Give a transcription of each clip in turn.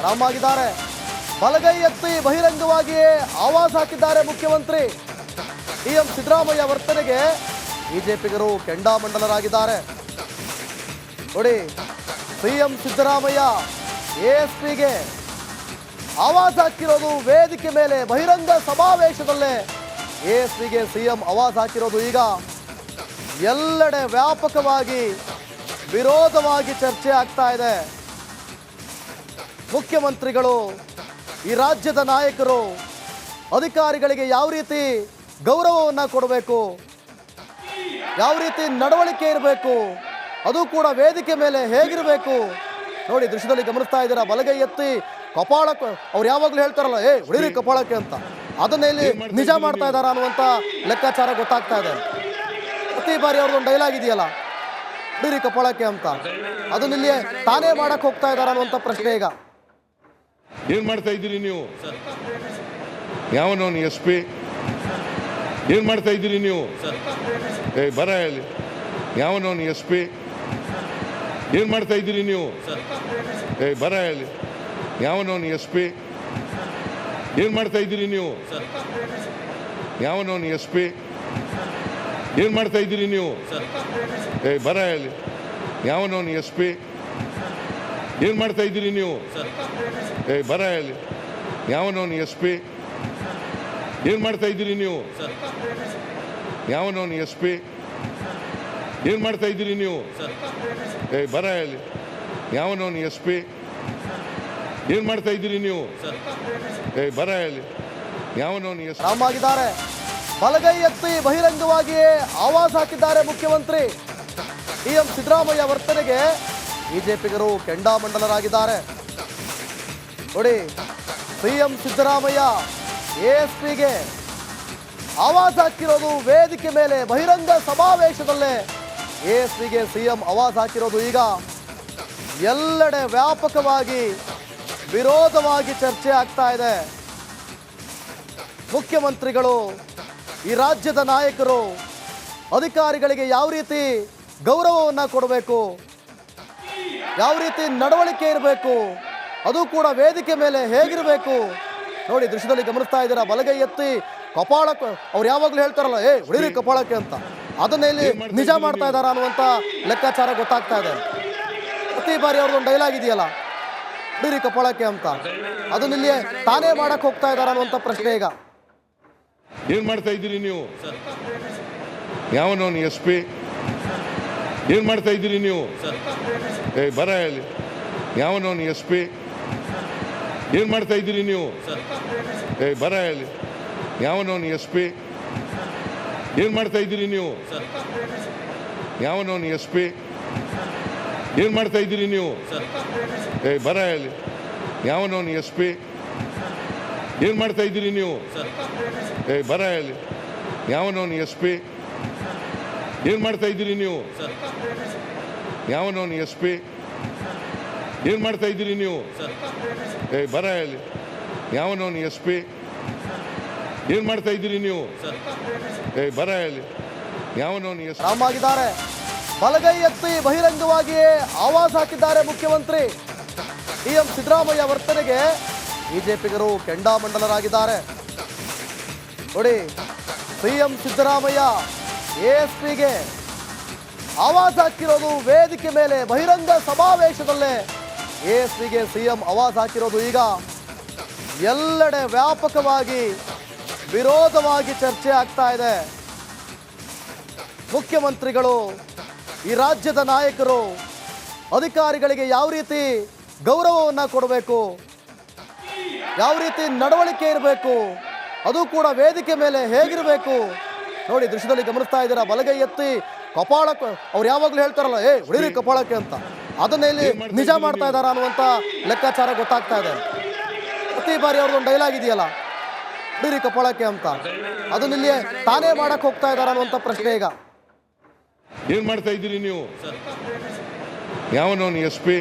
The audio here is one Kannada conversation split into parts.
ರಾಮ್ ಆಗಿದ್ದಾರೆ. ಬಲಗೈ ಎತ್ತಿ ಬಹಿರಂಗವಾಗಿಯೇ ಆವಾಜ್ ಹಾಕಿದ್ದಾರೆ ಮುಖ್ಯಮಂತ್ರಿ. ಸಿಎಂ ಸಿದ್ದರಾಮಯ್ಯ ವರ್ತನೆಗೆ ಬಿಜೆಪಿಗರು ಕೆಂಡಾಮಂಡಲರಾಗಿದ್ದಾರೆ. ನೋಡಿ, ಸಿಎಂ ಸಿದ್ದರಾಮಯ್ಯ ಎಎಸ್ಪಿಗೆ ಆವಾಜ್ ಹಾಕಿರೋದು ವೇದಿಕೆ ಮೇಲೆ ಬಹಿರಂಗ ಸಮಾವೇಶದಲ್ಲೇ. ಎಎಸ್ಪಿಗೆ ಸಿಎಂ ಆವಾಜ್ ಹಾಕಿರೋದು ಈಗ ಎಲ್ಲೆಡೆ ವ್ಯಾಪಕವಾಗಿ ವಿರೋಧವಾಗಿ ಚರ್ಚೆ ಆಗ್ತಾ ಇದೆ. ಮುಖ್ಯಮಂತ್ರಿಗಳು, ಈ ರಾಜ್ಯದ ನಾಯಕರು ಅಧಿಕಾರಿಗಳಿಗೆ ಯಾವ ರೀತಿ ಗೌರವವನ್ನು ಕೊಡಬೇಕು, ಯಾವ ರೀತಿ ನಡವಳಿಕೆ ಇರಬೇಕು, ಅದು ಕೂಡ ವೇದಿಕೆ ಮೇಲೆ ಹೇಗಿರಬೇಕು ನೋಡಿ. ದೃಶ್ಯದಲ್ಲಿ ಗಮನಿಸ್ತಾ ಇದ್ದೀರಾ, ಬಲಗೈ ಎತ್ತಿ ಕಪಾಳಕ್ಕೆ ಅವ್ರು ಯಾವಾಗಲೂ ಹೇಳ್ತಾರಲ್ಲ, ಹೊಡಿರಿ ಕಪಾಳಕ್ಕೆ ಅಂತ, ಅದನ್ನ ಇಲ್ಲಿ ನಿಜ ಮಾಡ್ತಾ ಇದ್ದಾರ ಅನ್ನುವಂಥ ಲೆಕ್ಕಾಚಾರ ಗೊತ್ತಾಗ್ತಾ ಇದೆ. ಪ್ರತಿ ಬಾರಿ ಅವ್ರದ್ದೊಂದು ಡೈಲಾಗ್ ಇದೆಯಲ್ಲ, ಹೊಡಿರಿ ಕಪಾಳಕ್ಕೆ ಅಂತ, ಅದನ್ನ ಇಲ್ಲಿ ತಾನೇ ಮಾಡಕ್ಕೆ ಹೋಗ್ತಾ ಇದ್ದಾರ ಅನ್ನುವಂಥ ಪ್ರಶ್ನೆ ಈಗ. ಏನ್ ಮಾಡ್ತಾ ಇದ್ದೀರಿ ನೀವು? ಯಾವನವನು ಎಸ್ ಪಿ? ಏನ್ ಮಾಡ್ತಾ ಇದ್ದೀರಿ ನೀವು? ಬರ ಹೇಳಿ, ಯಾವನವನು ಎಸ್ ಪಿ? ಏನ್ ಮಾಡ್ತಾ ಇದ್ದೀರಿ ನೀವು? ಬರ ಹೇಳಿ, ಯಾವನವನು ಎಸ್ ಪಿ? ಏನ್ ಮಾಡ್ತಾ ಇದ್ದೀರಿ ನೀವು? ಯಾವನವನು ಎಸ್ ಪಿ? ಏನ್ ಮಾಡ್ತಾ ಇದ್ದೀರಿ ನೀವು? ಬರ ಹೇಳಿ, ಯಾವನವನು ಎಸ್ ಪಿ? ಏನ್ ಮಾಡ್ತಾ ಇದ್ದೀರಿ ನೀವು? ಬರ ಹೇಳಿ, ಯಾವನವನು ಎಸ್ ಪಿ? ಏನ್ ಮಾಡ್ತಾ ಇದ್ದೀರಿ ನೀವು? ಯಾವನವನು ಎಸ್ ಪಿ? ಏನ್ ಮಾಡ್ತಾ ಇದ್ದೀರಿ ನೀವು? ಬರ ಹೇಳಿ, ಯಾವನವನು ಎಸ್ ಪಿ? ಏನ್ ಮಾಡ್ತಾ ಇದ್ದೀರಿ ನೀವು? ಬರ ಹೇಳಿ, ಯಾವನವನು ಎಸ್ ರಾಮ್ ಆಗಿದ್ದಾರೆ. ಬಲಗೈ ಎತ್ತಿ ಬಹಿರಂಗವಾಗಿಯೇ ಆವಾಜ್ ಹಾಕಿದ್ದಾರೆ ಮುಖ್ಯಮಂತ್ರಿ. ಸಿಎಂ ಸಿದ್ದರಾಮಯ್ಯ ವರ್ತನೆಗೆ ಬಿಜೆಪಿಗರು ಕೆಂಡಾಮಂಡಲರಾಗಿದ್ದಾರೆ. ನೋಡಿ, ಸಿಎಂ ಸಿದ್ದರಾಮಯ್ಯ ಎಎಸ್ಪಿಗೆ ಆವಾಜ್ ಹಾಕಿರೋದು ವೇದಿಕೆ ಮೇಲೆ ಬಹಿರಂಗ ಸಮಾವೇಶದಲ್ಲೇ. ಎಎಸ್ಪಿಗೆ ಸಿಎಂ ಆವಾಜ್ ಹಾಕಿರೋದು ಈಗ ಎಲ್ಲೆಡೆ ವ್ಯಾಪಕವಾಗಿ ವಿರೋಧವಾಗಿ ಚರ್ಚೆ ಆಗ್ತಾ ಇದೆ. ಮುಖ್ಯಮಂತ್ರಿಗಳು, ಈ ರಾಜ್ಯದ ನಾಯಕರು ಅಧಿಕಾರಿಗಳಿಗೆ ಯಾವ ರೀತಿ ಗೌರವವನ್ನು ಕೊಡಬೇಕು, ಯಾವ ರೀತಿ ನಡವಳಿಕೆ ಇರಬೇಕು, ಅದು ಕೂಡ ವೇದಿಕೆ ಮೇಲೆ ಹೇಗಿರಬೇಕು ನೋಡಿ. ದೃಶ್ಯದಲ್ಲಿ ಗಮನಿಸ್ತಾ ಇದ್ದೀರಾ, ಬಲಗೈ ಎತ್ತಿ ಕಪಾಳಕ್ಕೆ ಅವ್ರು ಯಾವಾಗಲೂ ಹೇಳ್ತಾರಲ್ಲ, ಹೊಡಿರಿ ಕಪಾಳಕ್ಕೆ ಅಂತ, ಅದನ್ನ ಇಲ್ಲಿ ನಿಜ ಮಾಡ್ತಾ ಇದ್ದಾರ ಅನ್ನುವಂಥ ಲೆಕ್ಕಾಚಾರ ಗೊತ್ತಾಗ್ತಾ ಇದೆ. ಪ್ರತಿ ಬಾರಿ ಅವ್ರದ್ದೊಂದು ಡೈಲಾಗ್ ಇದೆಯಲ್ಲ, ಹೊಡಿರಿ ಕಪಾಳಕ್ಕೆ ಅಂತ, ಅದನ್ನ ಇಲ್ಲಿ ತಾನೇ ಮಾಡಕ್ಕೆ ಹೋಗ್ತಾ ಇದ್ದಾರ ಅನ್ನುವಂಥ ಪ್ರಶ್ನೆ ಈಗ. ಏನ್ ಮಾಡ್ತಾ ಇದ್ದೀರಿ ನೀವು? ಯಾವನವನು ಎಸ್ ಪಿ? ಏನ್ ಮಾಡ್ತಾ ಇದ್ದೀರಿ ನೀವು? ಬರ ಹೇಳಿ, ಯಾವನವನು ಎಸ್ ಪಿ? ಏನ್ ಮಾಡ್ತಾ ಇದ್ದೀರಿ ನೀವು? ಬರ ಹೇಳಿ, ಯಾವನವನು ಎಸ್ ಪಿ? ಏನ್ ಮಾಡ್ತಾ ಇದ್ದೀರಿ ನೀವು? ಯಾವನವನು ಎಸ್ ಪಿ? ಏನ್ ಮಾಡ್ತಾ ಇದ್ದೀರಿ ನೀವು? ಬರ ಹೇಳಿ, ಯಾವನವನು ಎಸ್ ಪಿ? ಏನ್ ಮಾಡ್ತಾ ಇದ್ದೀರಿ ನೀವು? ಬರ ಹೇಳಿ, ಯಾವನವನು ಎಸ್ ಪಿ? ಏನ್ ಮಾಡ್ತಾ ಇದ್ದೀರಿ ನೀವು? ಯಾವನವನು ಎಸ್ ಪಿ? ಏನ್ ಮಾಡ್ತಾ ಇದ್ದೀರಿ ನೀವು? ಬರ ಹೇಳಿ, ಯಾವನವನು ಎಸ್ ಪಿ? ಏನ್ ಮಾಡ್ತಾ ಇದ್ದೀರಿ ನೀವು? ಬರ ಹೇಳಿ, ಯಾವನವನು ಎಸ್ ರಾಮ್ ಆಗಿದ್ದಾರೆ. ಬಲಗೈ ಎತ್ತಿ ಬಹಿರಂಗವಾಗಿಯೇ ಆವಾಜ್ ಹಾಕಿದ್ದಾರೆ ಮುಖ್ಯಮಂತ್ರಿ. ಸಿಎಂ ಸಿದ್ದರಾಮಯ್ಯ ವರ್ತನೆಗೆ ಬಿಜೆಪಿಗರು ಕೆಂಡಾಮಂಡಲರಾಗಿದ್ದಾರೆ. ನೋಡಿ, ಸಿಎಂ ಸಿದ್ದರಾಮಯ್ಯ ಎಎಸ್ಪಿಗೆ ಆವಾಜ್ ಹಾಕಿರೋದು ವೇದಿಕೆ ಮೇಲೆ ಬಹಿರಂಗ ಸಮಾವೇಶದಲ್ಲೇ. ಎಎಸ್ಪಿಗೆ ಸಿಎಂ ಆವಾಜ್ ಹಾಕಿರೋದು ಈಗ ಎಲ್ಲೆಡೆ ವ್ಯಾಪಕವಾಗಿ ವಿರೋಧವಾಗಿ ಚರ್ಚೆ ಆಗ್ತಾ ಇದೆ. ಮುಖ್ಯಮಂತ್ರಿಗಳು, ಈ ರಾಜ್ಯದ ನಾಯಕರು ಅಧಿಕಾರಿಗಳಿಗೆ ಯಾವ ರೀತಿ ಗೌರವವನ್ನು ಕೊಡಬೇಕು, ಯಾವ ರೀತಿ ನಡವಳಿಕೆ ಇರಬೇಕು, ಅದು ಕೂಡ ವೇದಿಕೆ ಮೇಲೆ ಹೇಗಿರಬೇಕು ನೋಡಿ. ದೃಶ್ಯದಲ್ಲಿ ಗಮನಿಸ್ತಾ ಇದ್ದೀರಾ, ಬಲಗೈ ಎತ್ತಿ ಕಪಾಳಕ್ಕೆ ಅವ್ರು ಯಾವಾಗಲೂ ಹೇಳ್ತಾರಲ್ಲ, ಹೊಡಿರಿ ಕಪಾಳಕ್ಕೆ ಅಂತ, ಅದನ್ನ ಇಲ್ಲಿ ನಿಜ ಮಾಡ್ತಾ ಇದ್ದಾರ ಅನ್ನುವಂಥ ಲೆಕ್ಕಾಚಾರ ಗೊತ್ತಾಗ್ತಾ ಇದೆ. ಪ್ರತಿ ಬಾರಿ ಅವ್ರದ್ದೊಂದು ಡೈಲಾಗ್ ಇದೆಯಲ್ಲ, ಹೊಡಿರಿ ಕಪಾಳಕ್ಕೆ ಅಂತ, ಅದನ್ನ ಇಲ್ಲಿ ತಾನೇ ಮಾಡಕ್ಕೆ ಹೋಗ್ತಾ ಇದ್ದಾರ ಅನ್ನುವಂಥ ಪ್ರಶ್ನೆ ಈಗ. ಏನ್ ಮಾಡ್ತಾ ಇದ್ದೀರಿ ನೀವು? ಯಾವನವನು ಎಸ್ ಪಿ?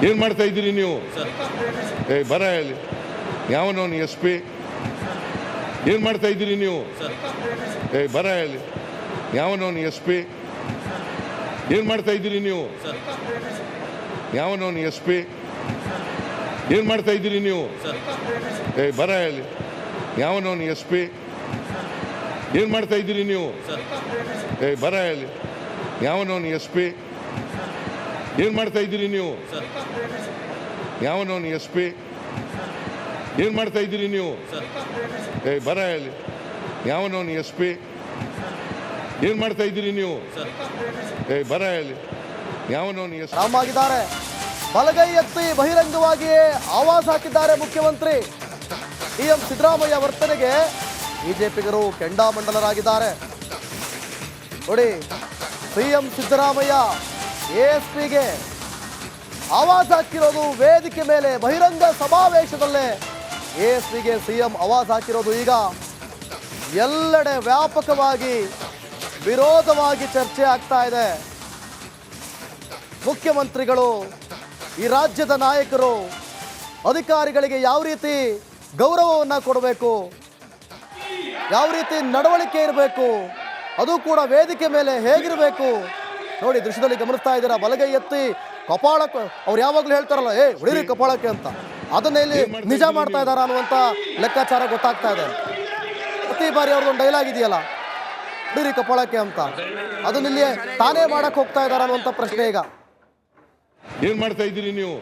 ಏನ್ ಮಾಡ್ತಾ ಇದ್ದೀರಿ ನೀವು? ಬರ ಹೇಳಿ, ಯಾವನವನು ಎಸ್ ಪಿ? ಏನ್ ಮಾಡ್ತಾ ಇದ್ದೀರಿ ನೀವು? ಬರ ಹೇಳಿ, ಯಾವನವನು ಎಸ್ ಪಿ? ಏನ್ ಮಾಡ್ತಾ ಇದ್ದೀರಿ ನೀವು? ಯಾವನವನು ಎಸ್ ಪಿ? ಏನು ಮಾಡ್ತಾ ಇದ್ದೀರಿ ನೀವು? ಬರ ಹೇಳಿ. ಯಾವನವನು ಎಸ್ ಪಿ? ಏನು ಮಾಡ್ತಾ ಇದ್ದೀರಿ ನೀವು? ಬರ ಹೇಳಿ. ಯಾವನವನು ಎಸ್ ಪಿ? ಏನು ಮಾಡ್ತಾ ಇದ್ದೀರಿ ನೀವು? ಯಾವನವನು ಎಸ್ ಪಿ? ಏನು ಮಾಡ್ತಾ ಇದ್ದೀರಿ ನೀವು? ಬರ ಹೇಳಿ. ಯಾವನವನು ಎಸ್ ಪಿ? ಏನು ಮಾಡ್ತಾ ಇದ್ದೀರಿ ನೀವು? ಬರ ಹೇಳಿ. ಯಾವನವನು ಎಸ್ ರಾಮ್ ಆಗಿದ್ದಾರೆ. ಬಲಗೈ ಎತ್ತಿ ಬಹಿರಂಗವಾಗಿಯೇ ಆವಾಜ್ ಹಾಕಿದ್ದಾರೆ ಮುಖ್ಯಮಂತ್ರಿ. ಸಿಎಂ ಸಿದ್ದರಾಮಯ್ಯ ವರ್ತನೆಗೆ ಬಿಜೆಪಿಗರು ಕೆಂಡಾಮಂಡಲರಾಗಿದ್ದಾರೆ. ನೋಡಿ, ಸಿಎಂ ಸಿದ್ದರಾಮಯ್ಯ ಎಎಸ್ಪಿಗೆ ಆವಾಜ್ ಹಾಕಿರೋದು ವೇದಿಕೆ ಮೇಲೆ ಬಹಿರಂಗ ಸಮಾವೇಶದಲ್ಲೇ. ಎಎಸ್ಪಿಗೆ ಸಿಎಂ ಆವಾಜ್ ಹಾಕಿರೋದು ಈಗ ಎಲ್ಲೆಡೆ ವ್ಯಾಪಕವಾಗಿ ವಿರೋಧವಾಗಿ ಚರ್ಚೆ ಆಗ್ತಾ ಇದೆ. ಮುಖ್ಯಮಂತ್ರಿಗಳು, ಈ ರಾಜ್ಯದ ನಾಯಕರು ಅಧಿಕಾರಿಗಳಿಗೆ ಯಾವ ರೀತಿ ಗೌರವವನ್ನು ಕೊಡಬೇಕು, ಯಾವ ರೀತಿ ನಡವಳಿಕೆ ಇರಬೇಕು, ಅದು ಕೂಡ ವೇದಿಕೆ ಮೇಲೆ ಹೇಗಿರಬೇಕು ನೋಡಿ. ದೃಶ್ಯದಲ್ಲಿ ಗಮನಿಸ್ತಾ ಇದ್ದೀರಾ, ಬಲಗೈ ಎತ್ತಿ ಕಪಾಳಕ್ಕೆ ಅವ್ರು ಯಾವಾಗಲೂ ಹೇಳ್ತಾರಲ್ಲ, ಹೊಡಿರಿ ಕಪಾಳಕ್ಕೆ ಅಂತ, ಅದನ್ನ ಇಲ್ಲಿ ನಿಜ ಮಾಡ್ತಾ ಇದ್ದಾರ ಅನ್ನುವಂಥ ಲೆಕ್ಕಾಚಾರ ಗೊತ್ತಾಗ್ತಾ ಇದೆ. ಪ್ರತಿ ಬಾರಿ ಅವ್ರದ್ದೊಂದು ಡೈಲಾಗ್ ಇದೆಯಲ್ಲ, ಹೊಡಿರಿ ಕಪಾಳಕ್ಕೆ ಅಂತ, ಅದನ್ನ ಇಲ್ಲಿ ತಾನೇ ಮಾಡಕ್ಕೆ ಹೋಗ್ತಾ ಇದ್ದಾರ ಅನ್ನುವಂಥ ಪ್ರಶ್ನೆ ಈಗ. ಏನು ಮಾಡ್ತಾ ಇದ್ದೀರಿ ನೀವು?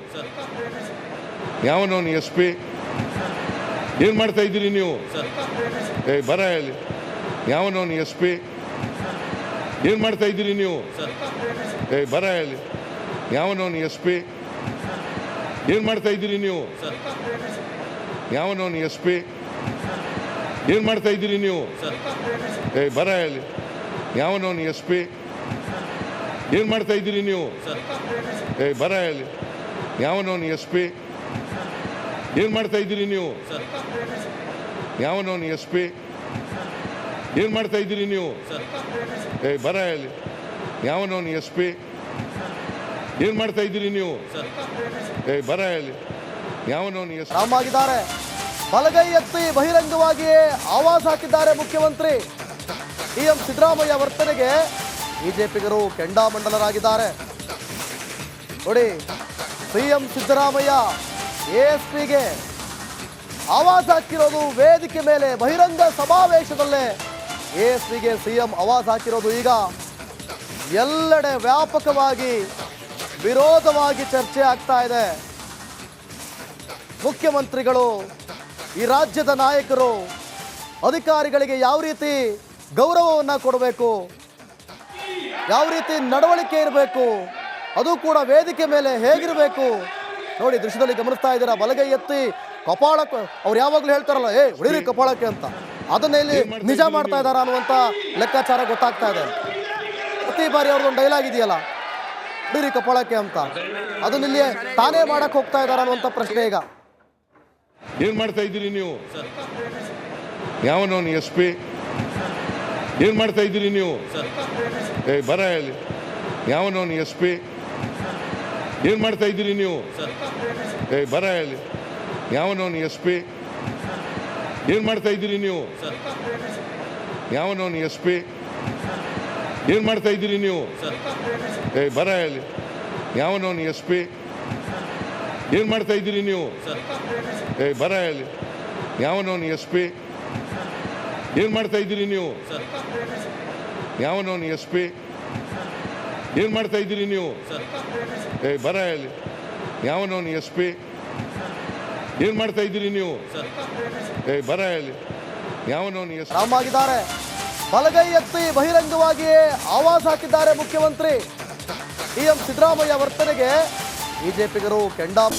ಯಾವನವನು ಎಸ್ ಪಿ? ಏನು ಮಾಡ್ತಾ ಇದ್ದೀರಿ ನೀವು? ಬರ ಹೇಳಿ. ಯಾವನವನು ಎಸ್ ಪಿ? ಏನು ಮಾಡ್ತಾ ಇದ್ದೀರಿ ನೀವು? ಬರ ಹೇಳಿ. ಯಾವನವನು ಎಸ್ ಪಿ? ಏನು ಮಾಡ್ತಾ ಇದ್ದೀರಿ ನೀವು? ಯಾವನವನು ಎಸ್ ಪಿ? ಏನು ಮಾಡ್ತಾ ಇದ್ದೀರಿ ನೀವು? ಬರ ಹೇಳಿ. ಯಾವನವನು ಎಸ್ ಪಿ? ಏನು ಮಾಡ್ತಾ ಇದ್ದೀರಿ ನೀವು? ಬರ ಹೇಳಿ. ಯಾವನವನು ಎಸ್ ಪಿ? ಏನು ಮಾಡ್ತಾ ಇದ್ದೀರಿ ನೀವು? ಯಾವನವನು ಎಸ್ ಪಿ? ಏನು ಮಾಡ್ತಾ ಇದ್ದೀರಿ ನೀವು? ಬರ ಹೇಳಿ. ಯಾವನವನು ಎಸ್ ಪಿ? ಏನು ಮಾಡ್ತಾ ಇದ್ದೀರಿ ನೀವು? ಬರ ಹೇಳಿ. ಯಾವನವನು ಎಸ್ ರಾಮ್ ಆಗಿದ್ದಾರೆ. ಬಲಗೈ ಎತ್ತಿ ಬಹಿರಂಗವಾಗಿಯೇ ಆವಾಜ್ ಹಾಕಿದ್ದಾರೆ ಮುಖ್ಯಮಂತ್ರಿ. ಸಿಎಂ ಸಿದ್ದರಾಮಯ್ಯ ವರ್ತನೆಗೆ ಬಿಜೆಪಿಗರು ಕೆಂಡಾಮಂಡಲರಾಗಿದ್ದಾರೆ. ನೋಡಿ, ಸಿಎಂ ಸಿದ್ದರಾಮಯ್ಯ ಎಎಸ್ಪಿಗೆ ಆವಾಜ್ ಹಾಕಿರೋದು ವೇದಿಕೆ ಮೇಲೆ ಬಹಿರಂಗ ಸಮಾವೇಶದಲ್ಲೇ. ಎಎಸ್ಪಿಗೆ ಸಿಎಂ ಆವಾಜ್ ಹಾಕಿರೋದು ಈಗ ಎಲ್ಲೆಡೆ ವ್ಯಾಪಕವಾಗಿ ವಿರೋಧವಾಗಿ ಚರ್ಚೆ ಆಗ್ತಾ ಇದೆ. ಮುಖ್ಯಮಂತ್ರಿಗಳು, ಈ ರಾಜ್ಯದ ನಾಯಕರು ಅಧಿಕಾರಿಗಳಿಗೆ ಯಾವ ರೀತಿ ಗೌರವವನ್ನು ಕೊಡಬೇಕು, ಯಾವ ರೀತಿ ನಡವಳಿಕೆ ಇರಬೇಕು, ಅದು ಕೂಡ ವೇದಿಕೆ ಮೇಲೆ ಹೇಗಿರಬೇಕು ನೋಡಿ. ದೃಶ್ಯದಲ್ಲಿ ಗಮನಿಸ್ತಾ ಇದ್ದೀರಾ, ಬಲಗೈ ಎತ್ತಿ ಕಪಾಳಕ್ಕೆ ಅವ್ರು ಯಾವಾಗಲೂ ಹೇಳ್ತಾರಲ್ಲ, ಹೊಡಿರಿ ಕಪಾಳಕ್ಕೆ ಅಂತ, ಅದನ್ನ ಇಲ್ಲಿ ನಿಜ ಮಾಡ್ತಾ ಇದ್ದಾರ ಅನ್ನುವಂಥ ಲೆಕ್ಕಾಚಾರ ಗೊತ್ತಾಗ್ತಾ ಇದೆ. ಪ್ರತಿ ಬಾರಿ ಅವ್ರದ್ದೊಂದು ಡೈಲಾಗ್ ಇದೆಯಲ್ಲ, ಹೊಡಿರಿ ಕಪಾಳಕ್ಕೆ ಅಂತ, ಅದನ್ನ ಇಲ್ಲಿ ತಾನೇ ಮಾಡಕ್ಕೆ ಹೋಗ್ತಾ ಇದ್ದಾರ ಅನ್ನುವಂಥ ಪ್ರಶ್ನೆ ಈಗ. ಏನು ಮಾಡ್ತಾ ಇದ್ದೀರಿ ನೀವು? ಯಾವನವನು ಎಸ್ ಪಿ? ಏನು ಮಾಡ್ತಾ ಇದ್ದೀರಿ ನೀವು? ಬರ ಹೇಳಿ. ಯಾವನವನು ಎಸ್ ಪಿ? ಏನು ಮಾಡ್ತಾ ಇದ್ದೀರಿ ನೀವು? ಬರ ಹೇಳಿ. ಯಾವನವನು ಎಸ್ ಪಿ? ಏನು ಮಾಡ್ತಾ ಇದ್ದೀರಿ ನೀವು? ಯಾವನವನು ಎಸ್ ಪಿ? ಏನು ಮಾಡ್ತಾ ಇದ್ದೀರಿ ನೀವು? ಬರ ಹೇಳಿ. ಯಾವನವನು ಎಸ್ ಪಿ? ಏನು ಮಾಡ್ತಾ ಇದ್ದೀರಿ ನೀವು? ಬರ ಹೇಳಿ. ಯಾವನವನು ಎಸ್ ಪಿ? ಏನು ಮಾಡ್ತಾ ಇದ್ದೀರಿ ನೀವು? ಯಾವನವನು ಎಸ್ ಪಿ? ಏನು ಮಾಡ್ತಾ ಇದ್ದೀರಿ ನೀವು? ಬರ ಹೇಳಿ. ಯಾವನವನು ಎಸ್ ಪಿ? ಏನು ಮಾಡ್ತಾ ಇದ್ದೀರಿ ನೀವು? ಬರ ಹೇಳಿ. ಯಾವನವನು ಎಸ್ ರಾಮ್ ಆಗಿದ್ದಾರೆ. ಬಲಗೈ ಎತ್ತಿ ಬಹಿರಂಗವಾಗಿಯೇ ಆವಾಜ್ ಹಾಕಿದ್ದಾರೆ ಮುಖ್ಯಮಂತ್ರಿ. ಸಿಎಂ ಸಿದ್ದರಾಮಯ್ಯ ವರ್ತನೆಗೆ ಬಿಜೆಪಿಗರು ಕೆಂಡಾಮ